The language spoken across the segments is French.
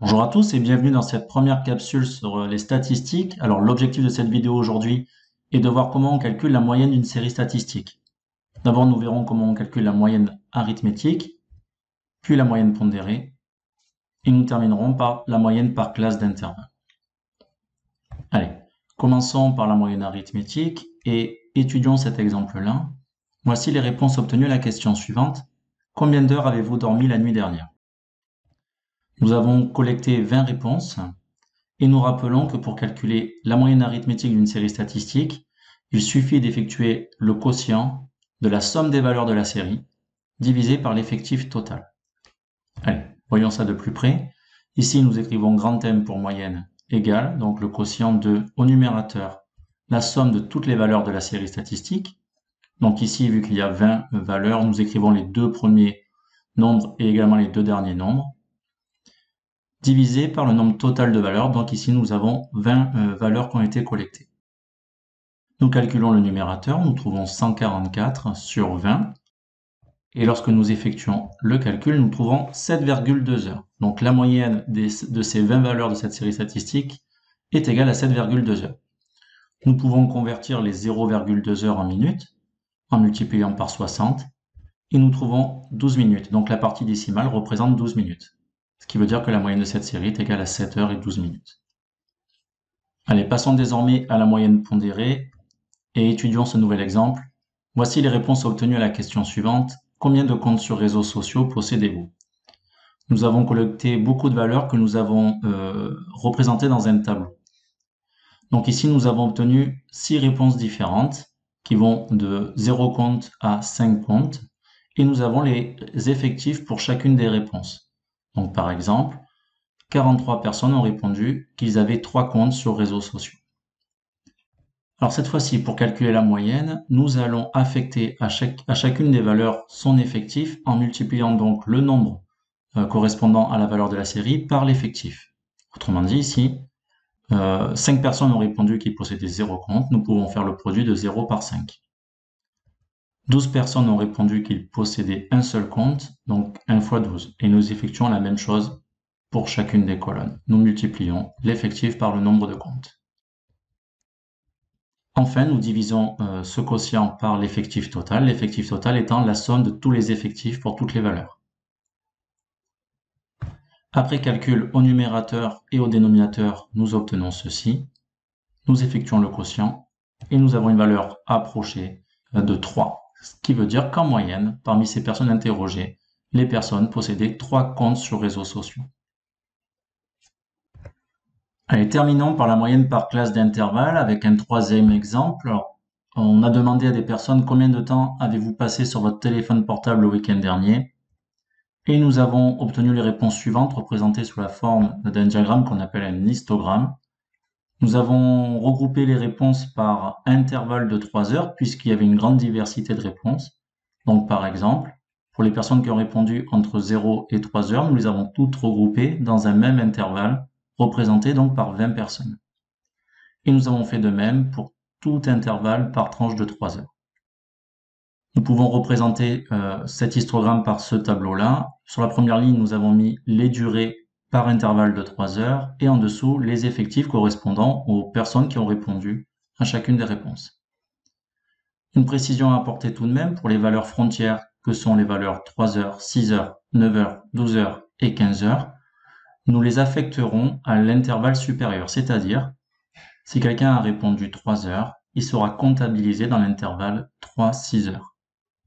Bonjour à tous et bienvenue dans cette première capsule sur les statistiques. Alors l'objectif de cette vidéo aujourd'hui est de voir comment on calcule la moyenne d'une série statistique. D'abord nous verrons comment on calcule la moyenne arithmétique, puis la moyenne pondérée, et nous terminerons par la moyenne par classe d'intervalle. Allez, commençons par la moyenne arithmétique et étudions cet exemple-là. Voici les réponses obtenues à la question suivante. Combien d'heures avez-vous dormi la nuit dernière? Nous avons collecté 20 réponses. Et nous rappelons que pour calculer la moyenne arithmétique d'une série statistique, il suffit d'effectuer le quotient de la somme des valeurs de la série divisé par l'effectif total. Allez, voyons ça de plus près. Ici, nous écrivons grand M pour moyenne égale, donc le quotient de, au numérateur, la somme de toutes les valeurs de la série statistique. Donc ici, vu qu'il y a 20 valeurs, nous écrivons les deux premiers nombres et également les deux derniers nombres, divisé par le nombre total de valeurs. Donc ici, nous avons 20 valeurs qui ont été collectées. Nous calculons le numérateur, nous trouvons 144 sur 20. Et lorsque nous effectuons le calcul, nous trouvons 7,2 heures. Donc la moyenne de ces 20 valeurs de cette série statistique est égale à 7,2 heures. Nous pouvons convertir les 0,2 heures en minutes en multipliant par 60 et nous trouvons 12 minutes. Donc la partie décimale représente 12 minutes. Ce qui veut dire que la moyenne de cette série est égale à 7 heures et 12 minutes. Allez, passons désormais à la moyenne pondérée et étudions ce nouvel exemple. Voici les réponses obtenues à la question suivante. Combien de comptes sur réseaux sociaux possédez-vous? Nous avons collecté beaucoup de valeurs que nous avons représentées dans un tableau. Donc ici, nous avons obtenu 6 réponses différentes qui vont de 0 compte à 5 comptes. Et nous avons les effectifs pour chacune des réponses. Donc par exemple, 43 personnes ont répondu qu'ils avaient 3 comptes sur réseaux sociaux. Alors cette fois-ci, pour calculer la moyenne, nous allons affecter à chacune des valeurs son effectif en multipliant donc le nombre correspondant à la valeur de la série par l'effectif. Autrement dit, ici, 5 personnes ont répondu qu'ils possédaient 0 compte, nous pouvons faire le produit de 0 par 5. 12 personnes ont répondu qu'ils possédaient un seul compte, donc 1 fois 12. Et nous effectuons la même chose pour chacune des colonnes. Nous multiplions l'effectif par le nombre de comptes. Enfin, nous divisons ce quotient par l'effectif total étant la somme de tous les effectifs pour toutes les valeurs. Après calcul au numérateur et au dénominateur, nous obtenons ceci. Nous effectuons le quotient et nous avons une valeur approchée de 3. Ce qui veut dire qu'en moyenne, parmi ces personnes interrogées, les personnes possédaient 3 comptes sur réseaux sociaux. Allez, terminons par la moyenne par classe d'intervalle avec un troisième exemple. Alors, on a demandé à des personnes combien de temps avez-vous passé sur votre téléphone portable le week-end dernier. Et nous avons obtenu les réponses suivantes représentées sous la forme d'un diagramme qu'on appelle un histogramme. Nous avons regroupé les réponses par intervalle de 3 heures puisqu'il y avait une grande diversité de réponses. Donc par exemple, pour les personnes qui ont répondu entre 0 et 3 heures, nous les avons toutes regroupées dans un même intervalle, représenté donc par 20 personnes. Et nous avons fait de même pour tout intervalle par tranche de 3 heures. Nous pouvons représenter cet histogramme par ce tableau-là. Sur la première ligne, nous avons mis les durées par intervalle de 3 heures et en dessous, les effectifs correspondant aux personnes qui ont répondu à chacune des réponses. Une précision à apporter tout de même pour les valeurs frontières que sont les valeurs 3 heures, 6 heures, 9 heures, 12 heures et 15 heures. Nous les affecterons à l'intervalle supérieur, c'est-à-dire si quelqu'un a répondu 3 heures, il sera comptabilisé dans l'intervalle 3-6 heures.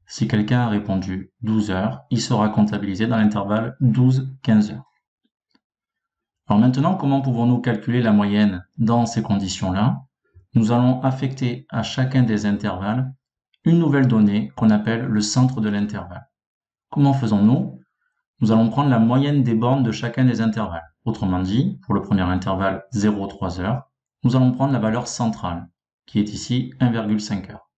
Si quelqu'un a répondu 12 heures, il sera comptabilisé dans l'intervalle 12-15 heures. Alors maintenant, comment pouvons-nous calculer la moyenne dans ces conditions-là? Nous allons affecter à chacun des intervalles une nouvelle donnée qu'on appelle le centre de l'intervalle. Comment faisons-nous? Nous allons prendre la moyenne des bornes de chacun des intervalles. Autrement dit, pour le premier intervalle 0,3 heures, nous allons prendre la valeur centrale, qui est ici 1,5 heures.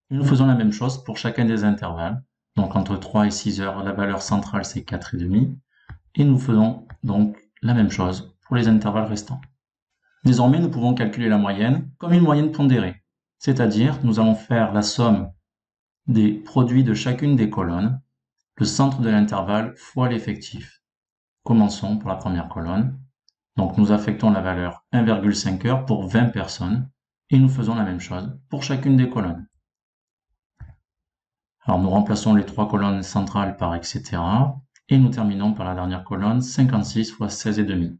Nous faisons la même chose pour chacun des intervalles. Donc entre 3 et 6 heures, la valeur centrale c'est 4,5. Et nous faisons donc la même chose pour les intervalles restants. Désormais, nous pouvons calculer la moyenne comme une moyenne pondérée. C'est-à-dire, nous allons faire la somme des produits de chacune des colonnes, le centre de l'intervalle fois l'effectif. Commençons pour la première colonne. Donc nous affectons la valeur 1,5 heures pour 20 personnes et nous faisons la même chose pour chacune des colonnes. Alors nous remplaçons les trois colonnes centrales par etc. Et nous terminons par la dernière colonne 56 fois 16,5.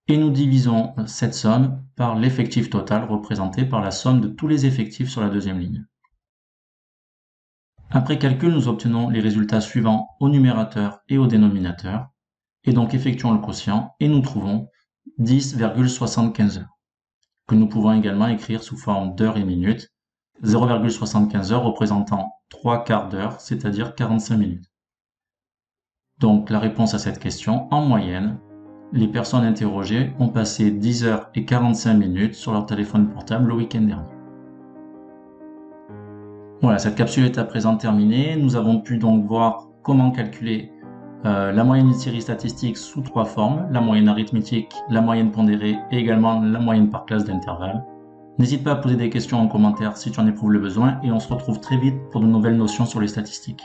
Et nous divisons cette somme par l'effectif total représenté par la somme de tous les effectifs sur la deuxième ligne. Après calcul, nous obtenons les résultats suivants au numérateur et au dénominateur. Et donc effectuons le quotient et nous trouvons 10,75 heures, que nous pouvons également écrire sous forme d'heures et minutes, 0,75 heures représentant 3 quarts d'heure, c'est-à-dire 45 minutes. Donc la réponse à cette question, en moyenne, les personnes interrogées ont passé 10 heures et 45 minutes sur leur téléphone portable le week-end dernier. Voilà, cette capsule est à présent terminée. Nous avons pu donc voir comment calculer la moyenne d'une série statistique sous trois formes, la moyenne arithmétique, la moyenne pondérée et également la moyenne par classe d'intervalle. N'hésite pas à poser des questions en commentaire si tu en éprouves le besoin et on se retrouve très vite pour de nouvelles notions sur les statistiques.